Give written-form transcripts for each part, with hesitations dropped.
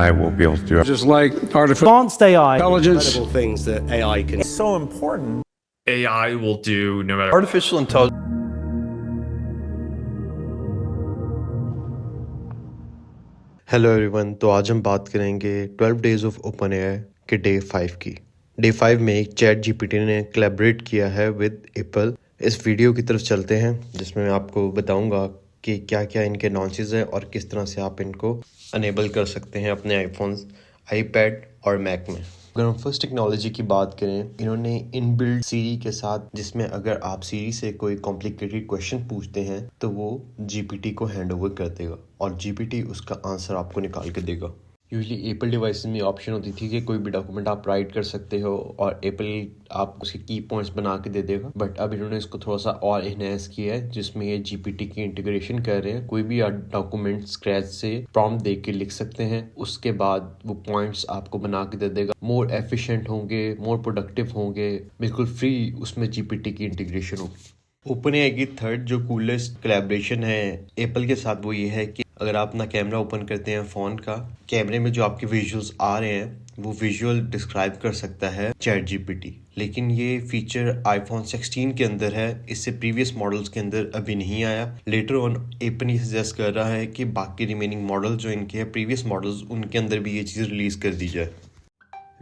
I will be able to do it. Just like artificial Advanced AI. intelligence. Incredible things that AI can. It's so important. AI will do no matter. Artificial intelligence. Hello everyone, तो आज हम बात करेंगे 12 days of open AI के day 5 की। Day 5 में chat GPT ने collaborate किया है विद एप्पल। इस वीडियो की तरफ चलते हैं जिसमें मैं आपको बताऊंगा कि क्या क्या इनके लॉन्चेस हैं और किस तरह से आप इनको अनेबल कर सकते हैं अपने आईफोन्स, आईपैड और मैक में। अगर हम फर्स्ट टेक्नोलॉजी की बात करें, इन्होंने इनबिल्ट सीरी के साथ, जिसमें अगर आप सीरी से कोई कॉम्प्लिकेटेड क्वेश्चन पूछते हैं तो वो जीपीटी को हैंड ओवर कर देगा और जीपीटी उसका आंसर आपको निकाल के देगा। यूजली एप्पल डिवाइसेस में ऑप्शन होती थी कि कोई भी डॉक्यूमेंट आप राइट कर सकते हो और एप्पल आप उसके की पॉइंट्स बना के दे देगा, बट अब इन्होंने इसको थोड़ा सा और इनहेंस किया है जिसमें ये जीपीटी की इंटीग्रेशन कर रहे हैं। कोई भी आप डॉक्यूमेंट स्क्रैच से प्रॉम्प्ट दे के लिख सकते हैं, उसके बाद वो पॉइंट्स आपको बना के दे देगा। मोर एफिशिएंट होंगे, मोर प्रोडक्टिव होंगे, बिल्कुल फ्री उसमें जीपीटी की इंटीग्रेशन होगी। ओपन एआई की थर्ड जो कूलेस्ट कोलैबोरेशन है एप्पल के साथ वो ये है कि अगर आप अपना कैमरा ओपन करते हैं फ़ोन का, कैमरे में जो आपके विजुअल्स आ रहे हैं वो विजुअल डिस्क्राइब कर सकता है चैट जीपीटी। लेकिन ये फीचर आईफोन 16 के अंदर है, इससे प्रीवियस मॉडल्स के अंदर अभी नहीं आया। लेटर ऑन एप्पल ये सजेस्ट कर रहा है कि बाकी रिमेनिंग मॉडल जो इनके हैं प्रीवियस मॉडल्स, उनके अंदर भी ये चीज़ रिलीज़ कर दी जाए।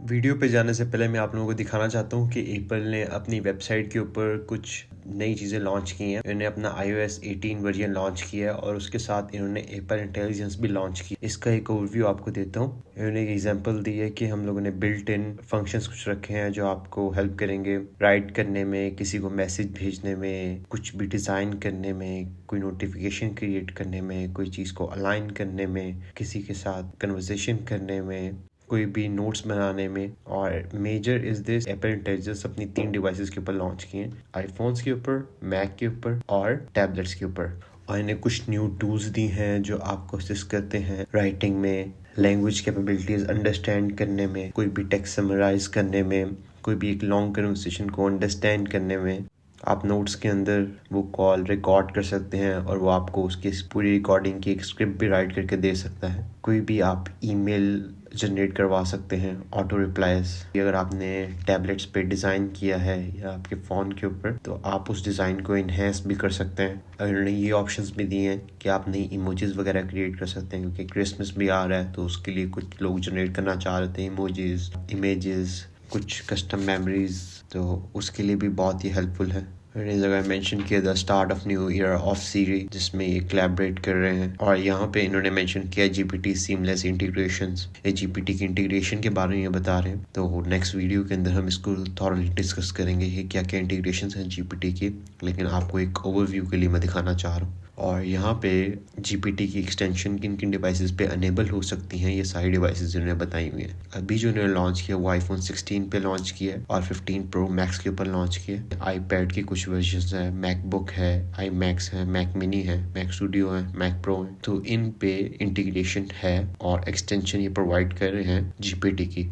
वीडियो पे जाने से पहले मैं आप लोगों को दिखाना चाहता हूँ कि एप्पल ने अपनी वेबसाइट के ऊपर कुछ नई चीज़ें लॉन्च की हैं। इन्होंने अपना iOS 18 वर्जन लॉन्च किया है और उसके साथ इन्होंने एप्पल इंटेलिजेंस भी लॉन्च की। इसका एक ओवरव्यू आपको देता हूँ। इन्होंने एक एग्जांपल दी है कि हम लोगों ने बिल्ट इन फंक्शंस कुछ रखे हैं जो आपको हेल्प करेंगे राइट करने में, किसी को मैसेज भेजने में, कुछ भी डिज़ाइन करने में, कोई नोटिफिकेशन क्रिएट करने में, कोई चीज़ को अलाइन करने में, किसी के साथ कन्वर्सेशन करने में, कोई भी नोट्स बनाने में। और major is this Apple Intelligence अपनी 3 डिवाइसेस के ऊपर लॉन्च किए हैं, आईफोन्स के ऊपर, मैक के ऊपर और टैबलेट्स के ऊपर। और इन्हें कुछ न्यू टूल्स दी हैं जो आपको असिस्ट करते हैं राइटिंग में, लैंग्वेज कैपेबिलिटीज अंडरस्टैंड करने में, कोई भी टेक्स्ट समराइज करने में, कोई भी एक लॉन्ग कन्वर्सेशन को अंडरस्टैंड करने में। आप नोट्स के अंदर वो कॉल रिकॉर्ड कर सकते हैं और वो आपको उसकी पूरी रिकॉर्डिंग की एक स्क्रिप्ट भी राइट करके दे सकता है। कोई भी आप ईमेल जनरेट करवा सकते हैं, ऑटो रिप्लाईज। अगर आपने टैबलेट्स पे डिज़ाइन किया है या आपके फ़ोन के ऊपर, तो आप उस डिज़ाइन को इन्हेंस भी कर सकते हैं। और इन्होंने ये ऑप्शंस भी दिए हैं कि आप नई इमोजीज वगैरह क्रिएट कर सकते हैं, क्योंकि क्रिसमस भी आ रहा है तो उसके लिए कुछ लोग जनरेट करना चाह रहे थे इमोजीज, इमेजेस, कुछ कस्टम मेमोरीज, तो उसके लिए भी बहुत ही हेल्पफुल है। इस जगह मेंशन किया the start of new year of सीरी, जिसमें ये कोलैबोरेट कर रहे हैं। और यहाँ पे इन्होंने मेंशन किया जीपीटी सीमलेस इंटीग्रेशंस। ये जीपीटी की इंटीग्रेशन के बारे में ये बता रहे हैं, तो नेक्स्ट वीडियो के अंदर हम इसको थॉरली डिस्कस करेंगे कि क्या क्या इंटीग्रेशंस हैं जीपीटी की, लेकिन आपको एक ओवरव्यू के लिए मैं दिखाना चाह रहा हूँ। और यहाँ पे जीपीटी की एक्सटेंशन किन किन डिवाइसेस पे अनेबल हो सकती हैं, ये सारी डिवाइसेस जिन्होंने बताई हुई हैं। अभी जो इन्होंने लॉन्च किया वो आईफोन 16 पे लॉन्च किया है और 15 प्रो मैक्स के ऊपर लॉन्च किया है। आईपैड की कुछ वर्जन्स है, मैकबुक है, आई मैक्स है, मैक मिनी है, मैक स्टूडियो है, मैक प्रो है, तो इन पे इंटीग्रेशन है और एक्सटेंशन ये प्रोवाइड कर रहे हैं जीपीटी की।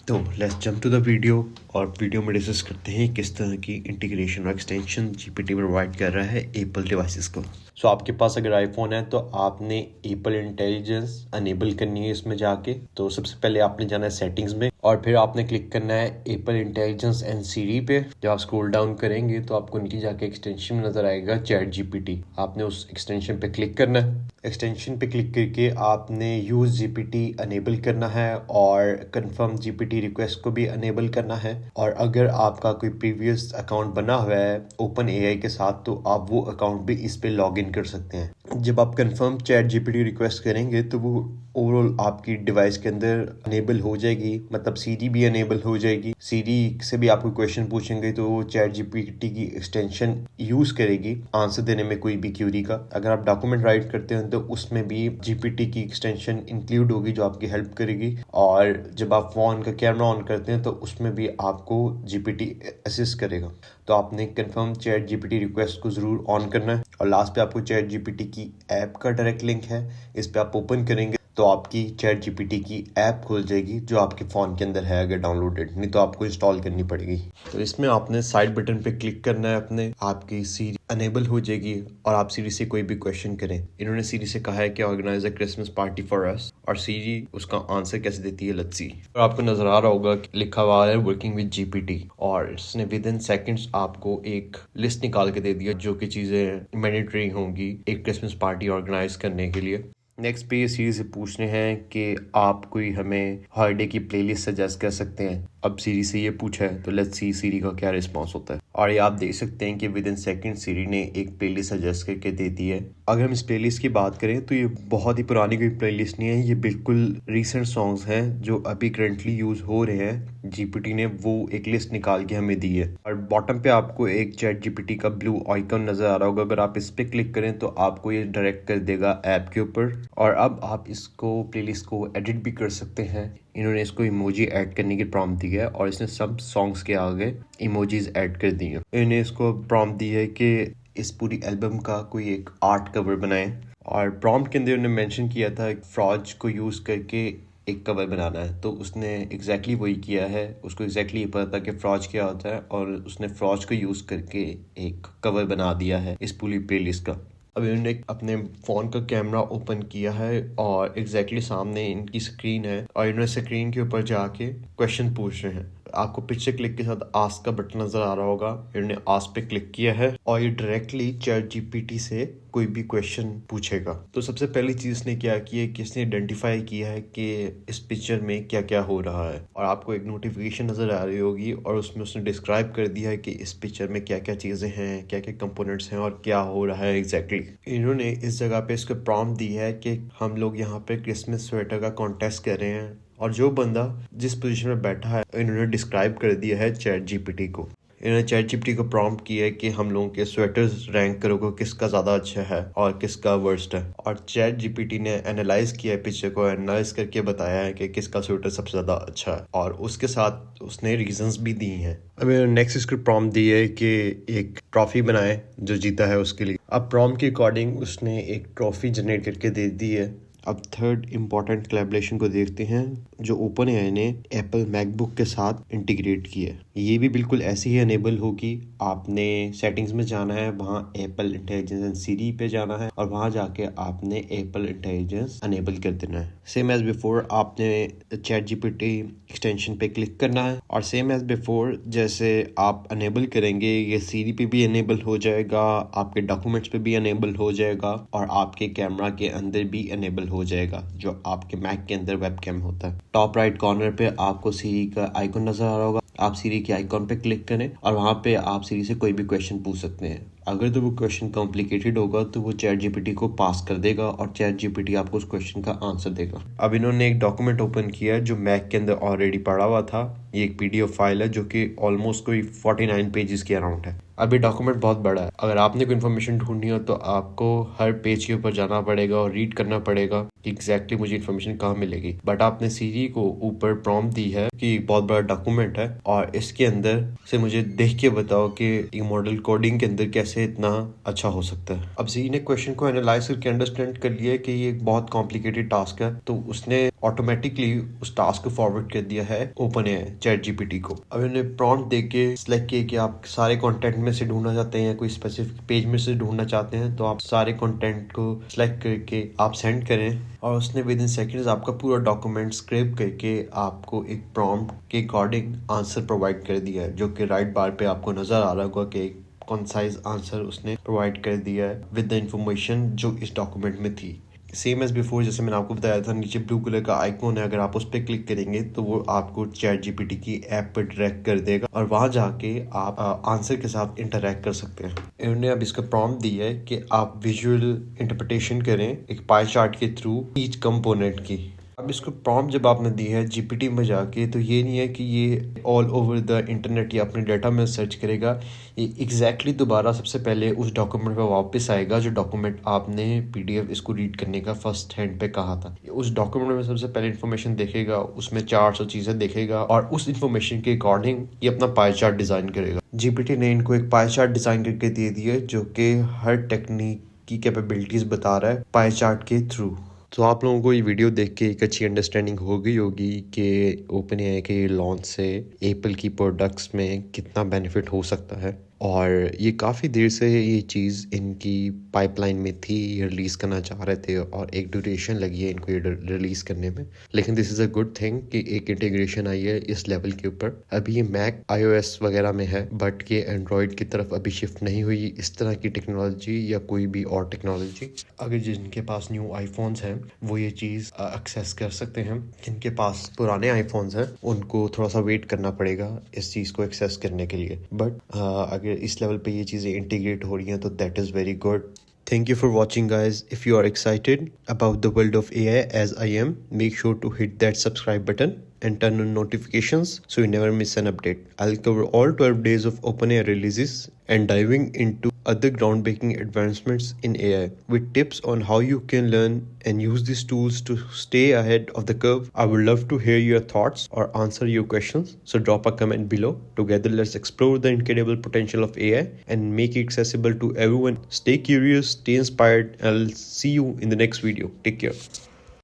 तो let's jump to the video और वीडियो में डिस्कस करते हैं किस तरह की इंटीग्रेशन और एक्सटेंशन जीपीटी प्रोवाइड कर रहा है एप्पल डिवाइसेस को। सो आपके पास अगर आईफोन है तो आपने एप्पल इंटेलिजेंस अनेबल करनी है इसमें जाके। तो सबसे पहले आपने जाना है सेटिंग्स में और फिर आपने क्लिक करना है एप्पल इंटेलिजेंस एंड सीरी पे। जब आप स्क्रॉल डाउन करेंगे तो आपको नीचे जाके एक्सटेंशन नजर आएगा चैट जीपीटी, आपने उस एक्सटेंशन पे क्लिक करना है। एक्सटेंशन पे क्लिक करके आपने यूज जीपीटी अनेबल करना है और कंफर्म जीपीटी रिक्वेस्ट को भी अनेबल करना है। और अगर आपका कोई प्रीवियस अकाउंट बना हुआ है ओपन एआई के साथ तो आप वो अकाउंट भी इस पे लॉग इन कर सकते हैं। जब आप कंफर्म चैट जीपीटी रिक्वेस्ट करेंगे तो वो ओवरऑल आपकी डिवाइस के अंदर अनेबल हो जाएगी, मतलब सीरी भी अनेबल हो जाएगी। सीरी से भी आपको क्वेश्चन पूछेंगे तो वो चैट जीपीटी की एक्सटेंशन यूज करेगी आंसर देने में कोई भी क्यूरी का। अगर आप डॉक्यूमेंट राइट करते हैं तो उसमें भी जीपीटी की एक्सटेंशन इंक्लूड होगी जो आपकी हेल्प करेगी। और जब आप फोन का कैमरा ऑन करते हैं तो उसमें भी आपको जीपीटी असिस्ट करेगा। तो आपने कंफर्म चैट जीपीटी रिक्वेस्ट को जरूर ऑन करना है। और लास्ट पे आपको चैट जीपीटी की ऐप का डायरेक्ट लिंक है, इस पे आप ओपन करेंगे तो आपकी चैट जीपीटी की ऐप खुल जाएगी जो आपके फ़ोन के अंदर है अगर डाउनलोडेड, नहीं तो आपको इंस्टॉल करनी पड़ेगी। तो इसमें आपने साइड बटन पे क्लिक करना है अपने, आपकी सीरी अनेबल हो जाएगी और आप सीरी से कोई भी क्वेश्चन करें। इन्होंने सीरी से कहा है कि organise a Christmas party for us, और सीरी उसका आंसर कैसे देती है, लेट्स सी। और आपको नजर आ रहा होगा कि लिखा हुआ है वर्किंग विद जीपीटी, और इसने विद इन सेकंड्स आपको एक लिस्ट निकाल के दे दिया जो कि चीज़ें मैंडेटरी होंगी एक क्रिसमस पार्टी ऑर्गेनाइज करने के लिए। नेक्स्ट पे ये सीरी से पूछ रहे हैं कि आप कोई हमें हॉलीडे की प्लेलिस्ट सजेस्ट कर सकते हैं। अब सीरी से ये पूछा है तो लेट्स सी सीरी का क्या रिस्पांस होता है। और ये आप देख सकते हैं कि विद इन सेकंड सीरी ने एक प्लेलिस्ट सजेस्ट करके दे दी है। अगर हम इस प्लेलिस्ट की बात करें तो ये बहुत ही पुरानी कोई प्लेलिस्ट नहीं है, ये बिल्कुल रिसेंट सॉन्ग्स हैं जो अभी करंटली यूज हो रहे हैं। जीपीटी ने वो एक लिस्ट निकाल के हमें दी है। और बॉटम पे आपको एक चैट जीपीटी का ब्लू आइकन नजर आ रहा होगा, अगर आप इस पे क्लिक करें तो आपको ये डायरेक्ट कर देगा ऐप के ऊपर। और अब आप इसको प्लेलिस्ट को एडिट भी कर सकते हैं। इन्होंने इसको इमोजी ऐड करने की प्रॉम्प्ट दी है और इसने सब सॉन्ग्स के आगे इमोजीज ऐड कर दी है। इन्होंने इसको प्रॉम्प्ट दी है कि इस पूरी एल्बम का कोई एक आर्ट कवर बनाए, और प्रॉम्प्ट के अंदर उन्होंने मेंशन किया था फ्रॉज को यूज करके एक कवर बनाना है, तो उसने एग्जैक्टली वही किया है। उसको एग्जैक्टली ये पता था कि फ्रॉज क्या होता है और उसने फ्रॉज को यूज करके एक कवर बना दिया है इस पूरी प्लेलिस्ट का। अभी उन्होंने अपने फ़ोन का कैमरा ओपन किया है और एग्जैक्टली सामने इनकी स्क्रीन है, और इन्होंने स्क्रीन के ऊपर जाके क्वेश्चन पूछ रहे हैं। आपको पिक्चर क्लिक के साथ आस्क का बटन नजर आ रहा होगा, इन्होंने आस्क पे क्लिक किया है और ये डायरेक्टली चैट जीपीटी से कोई भी क्वेश्चन पूछेगा। तो सबसे पहली चीज इसने क्या की है कि इसने आइडेंटिफाई किया है कि इस पिक्चर में क्या क्या हो रहा है, और आपको एक नोटिफिकेशन नजर आ रही होगी और उसमें उसने डिस्क्राइब कर दिया है कि इस पिक्चर में क्या क्या चीजें हैं, क्या क्या कंपोनेंट्स हैं और क्या हो रहा है एग्जैक्टली। इन्होंने इस जगह पे इसको प्रॉम्प्ट दी है कि हम लोग यहाँ पे क्रिसमस स्वेटर का कॉन्टेस्ट कर रहे हैं, और जो बंदा जिस पोजीशन में बैठा है इन्होंने डिस्क्राइब कर दिया है चैट जीपीटी को। इन्होंने चैट जीपीटी को प्रॉम्प्ट किया है कि हम लोगों के स्वेटर्स रैंक करो किसका ज़्यादा अच्छा है और किसका वर्स्ट है, और चैट जीपीटी ने एनालाइज किया है पिक्चर को, एनालाइज करके बताया है कि किसका स्वेटर सबसे ज़्यादा अच्छा है, और उसके साथ उसने रीजंस भी दी हैं। अब नेक्स्ट इसको प्रॉम्प्ट दी है कि एक ट्रॉफी बनाए जो जीता है उसके लिए। अब प्रॉम्प्ट के अकॉर्डिंग उसने एक ट्रॉफी जनरेट करके दे दी है। अब थर्ड इम्पॉर्टेंट कोलैबोरेशन को देखते हैं जो ओपन एआई ने एप्पल मैकबुक के साथ इंटीग्रेट की है। ये भी बिल्कुल ऐसे ही अनेबल होगी। आपने सेटिंग्स में जाना है, वहाँ एप्पल इंटेलिजेंस एंड सीरी पे जाना है और वहाँ जाके आपने एप्पल इंटेलिजेंस अनेबल कर देना है। सेम एज बिफोर आपने चैट जीपीटी एक्सटेंशन पे क्लिक करना है, और सेम एज बिफोर जैसे आप अनेबल करेंगे ये सीरी पे भी अनेबल हो जाएगा, आपके डॉक्यूमेंट्स पे भी अनेबल हो जाएगा, और आपके कैमरा के अंदर भी अनेबल हो जाएगा जो आपके मैक के अंदर वेबकैम होता है। टॉप राइट कॉर्नर पे आपको सीरी का आइकन नजर आ रहा होगा, आप सीरी के आइकन पे क्लिक करें और वहाँ पे आप सीरी से कोई भी क्वेश्चन पूछ सकते हैं। अगर तो वो क्वेश्चन कॉम्प्लिकेटेड होगा तो वो चैट जीपीटी को पास कर देगा और चैट जीपीटी आपको उस क्वेश्चन का आंसर देगा। अब इन्होंने एक डॉक्यूमेंट ओपन किया है जो मैक के अंदर ऑलरेडी पड़ा हुआ था। ये एक पीडीएफ फाइल है जो कि ऑलमोस्ट कोई 49 पेजेस के अराउंड है। अब ये डॉक्यूमेंट बहुत बड़ा है, अगर आपने कोई इन्फॉर्मेशन ढूंढनी हो तो आपको हर पेज के ऊपर जाना पड़ेगा और रीड करना पड़ेगा कि एग्जैक्टली मुझे इन्फॉर्मेशन कहाँ मिलेगी। बट आपने सीरी को ऊपर प्रॉम्प्ट दी है कि बहुत बड़ा डॉक्यूमेंट है और इसके अंदर से मुझे देख के बताओ कि ये मॉडल कोडिंग के अंदर कैसे इतना अच्छा हो सकता है। अब सीरी ने क्वेश्चन को एनालाइज करके अंडरस्टैंड कर लिया कि ये एक बहुत कॉम्प्लिकेटेड टास्क है, तो उसने ऑटोमेटिकली उस टास्क को फॉरवर्ड कर दिया है ओपन एआई चैट जीपीटी को। अब इन्हें प्रॉम्प्ट देके सिलेक्ट किया कि आप सारे कंटेंट में से ढूंढना चाहते हैं, कोई स्पेसिफिक पेज में से ढूंढना चाहते हैं, तो आप सारे कंटेंट को सिलेक्ट करके आप सेंड करें, और उसने विद इन सेकंड्स आपका पूरा डॉक्यूमेंट स्क्रैप करके आपको एक प्रॉम्प्ट के अकॉर्डिंग आंसर प्रोवाइड कर दिया है, जो कि राइट बार पे आपको नजर आ रहा होगा कि एक कंसाइज आंसर उसने प्रोवाइड कर दिया है विद द इंफॉर्मेशन जो इस डॉक्यूमेंट में थी। सेम एज बिफोर जैसे मैंने आपको बताया था, नीचे ब्लू कलर का आइकॉन है, अगर आप उस पर क्लिक करेंगे तो वो आपको चैट जीपीटी की ऐप पर डायरेक्ट कर देगा और वहां जाके आप आंसर के साथ इंटरेक्ट कर सकते हैं। इन्होंने अब इसका प्रॉम्प्ट दिया है कि आप विजुअल इंटरप्रिटेशन करें एक पाई चार्ट के थ्रू ईच कंपोनेंट की। अब इसको प्रॉम्प्ट जब आपने दी है जीपीटी में जाके, तो ये नहीं है कि ये ऑल ओवर द इंटरनेट या अपने डाटा में सर्च करेगा, ये एग्जैक्टली दोबारा सबसे पहले उस डॉक्यूमेंट पे वापस आएगा जो डॉक्यूमेंट आपने पीडीएफ इसको रीड करने का फर्स्ट हैंड पे कहा था। उस डॉक्यूमेंट में सबसे पहले इन्फॉर्मेशन देखेगा, उसमें चार्ट्स और चीज़ें देखेगा और उस इन्फॉर्मेशन के अकॉर्डिंग ये अपना पाई चार्ट डिज़ाइन करेगा। जीपीटी ने इनको एक पाई चार्ट डिज़ाइन करके दे दिया जो कि हर टेक्निक की कैपेबिलिटीज़ बता रहा है पाई चार्ट के थ्रू। तो आप लोगों को ये वीडियो देख के एक अच्छी अंडरस्टैंडिंग हो गई होगी कि ओपनएआई के लॉन्च से एप्पल की प्रोडक्ट्स में कितना बेनिफिट हो सकता है। और ये काफ़ी देर से ये चीज़ इनकी पाइपलाइन में थी, ये रिलीज़ करना चाह रहे थे और एक ड्यूरेशन लगी है इनको ये रिलीज़ करने में। लेकिन this is a good thing कि एक इंटीग्रेशन आई है इस लेवल के ऊपर। अभी ये मैक iOS वगैरह में है, बट ये एंड्रॉयड की तरफ अभी शिफ्ट नहीं हुई इस तरह की टेक्नोलॉजी या कोई भी और टेक्नोलॉजी। अगर जिनके पास न्यू आईफोन्स हैं वो ये चीज़ एक्सेस कर सकते हैं। जिनके पास पुराने आईफोन्स हैं उनको थोड़ा सा वेट करना पड़ेगा इस चीज़ को एक्सेस करने के लिए। बट अगर इस लेवल पे ये चीज़ें इंटीग्रेट हो रही हैं तो that is very good. Thank you for watching, guys. If you are excited about the world of AI as I am, make sure to hit that subscribe button and turn on notifications so you never miss an update. I'll cover all 12 days of OpenAI releases and diving into other groundbreaking advancements in AI with tips on how you can learn and use these tools to stay ahead of the curve. I would love to hear your thoughts or answer your questions, so drop a comment below. Together, let's explore the incredible potential of AI and make it accessible to everyone. Stay curious, stay inspired, and I'll see you in the next video. Take care.